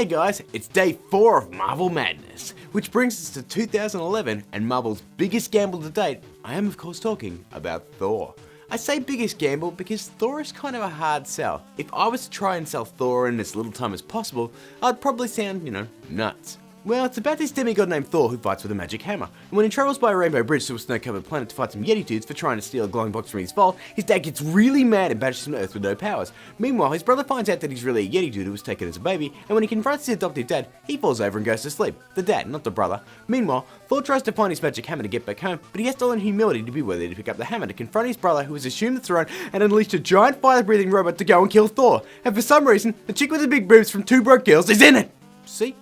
Hey guys, it's day 4 of Marvel Madness, which brings us to 2011 and Marvel's biggest gamble to date. I am of course talking about Thor. I say biggest gamble because Thor is kind of a hard sell. If I was to try and sell Thor in as little time as possible, I'd probably sound, nuts. Well, it's about this demigod named Thor who fights with a magic hammer, and when he travels by a rainbow bridge to a snow-covered planet to fight some Yeti dudes for trying to steal a glowing box from his vault, his dad gets really mad and banishes him to Earth with no powers. Meanwhile, his brother finds out that he's really a Yeti dude who was taken as a baby, and when he confronts his adoptive dad, he falls over and goes to sleep. The dad, not the brother. Meanwhile, Thor tries to find his magic hammer to get back home, but he has to learn humility to be worthy to pick up the hammer to confront his brother who has assumed the throne and unleashed a giant fire-breathing robot to go and kill Thor. And for some reason, the chick with the big boobs from Two Broke Girls is in it! See?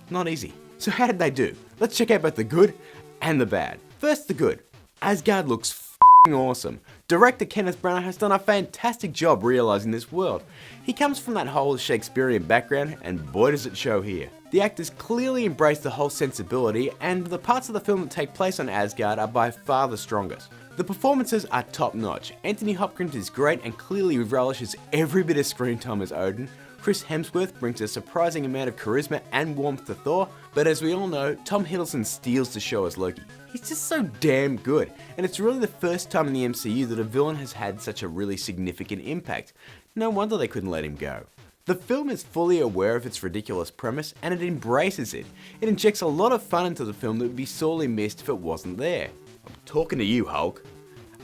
Not easy. So how did they do? Let's check out both the good and the bad. First, the good. Asgard looks f***ing awesome. Director Kenneth Branagh has done a fantastic job realising this world. He comes from that whole Shakespearean background, and boy does it show here. The actors clearly embrace the whole sensibility, and the parts of the film that take place on Asgard are by far the strongest. The performances are top notch. Anthony Hopkins is great and clearly relishes every bit of screen time as Odin. Chris Hemsworth brings a surprising amount of charisma and warmth to Thor, but as we all know, Tom Hiddleston steals the show as Loki. He's just so damn good, and it's really the first time in the MCU that a villain has had such a really significant impact. No wonder they couldn't let him go. The film is fully aware of its ridiculous premise, and it embraces it. It injects a lot of fun into the film that would be sorely missed if it wasn't there. I'm talking to you, Hulk.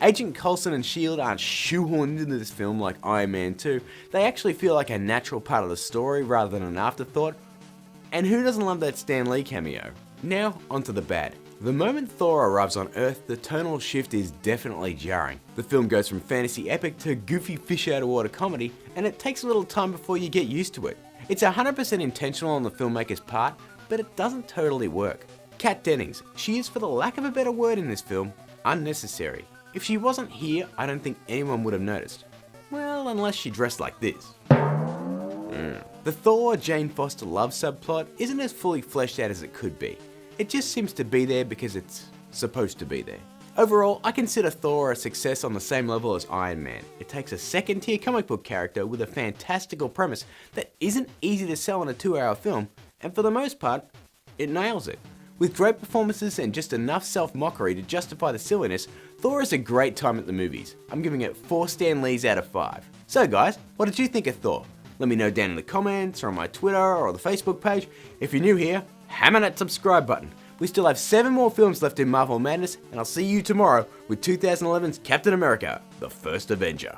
Agent Coulson and S.H.I.E.L.D. aren't shoehorned into this film like Iron Man 2. They actually feel like a natural part of the story rather than an afterthought. And who doesn't love that Stan Lee cameo? Now, onto the bad. The moment Thor arrives on Earth, the tonal shift is definitely jarring. The film goes from fantasy epic to goofy fish out of water comedy, and it takes a little time before you get used to it. It's 100% intentional on the filmmaker's part, but it doesn't totally work. Kat Dennings, she is, for the lack of a better word in this film, unnecessary. If she wasn't here, I don't think anyone would have noticed. Well, unless she dressed like this. The Thor-Jane Foster love subplot isn't as fully fleshed out as it could be. It just seems to be there because it's supposed to be there. Overall, I consider Thor a success on the same level as Iron Man. It takes a second-tier comic book character with a fantastical premise that isn't easy to sell in a 2-hour film, and for the most part, it nails it. With great performances and just enough self-mockery to justify the silliness, Thor is a great time at the movies. I'm giving it 4 Stan Lees out of 5. So guys, what did you think of Thor? Let me know down in the comments or on my Twitter or the Facebook page. If you're new here, hammer that subscribe button. We still have 7 more films left in Marvel Madness, and I'll see you tomorrow with 2011's Captain America, the First Avenger.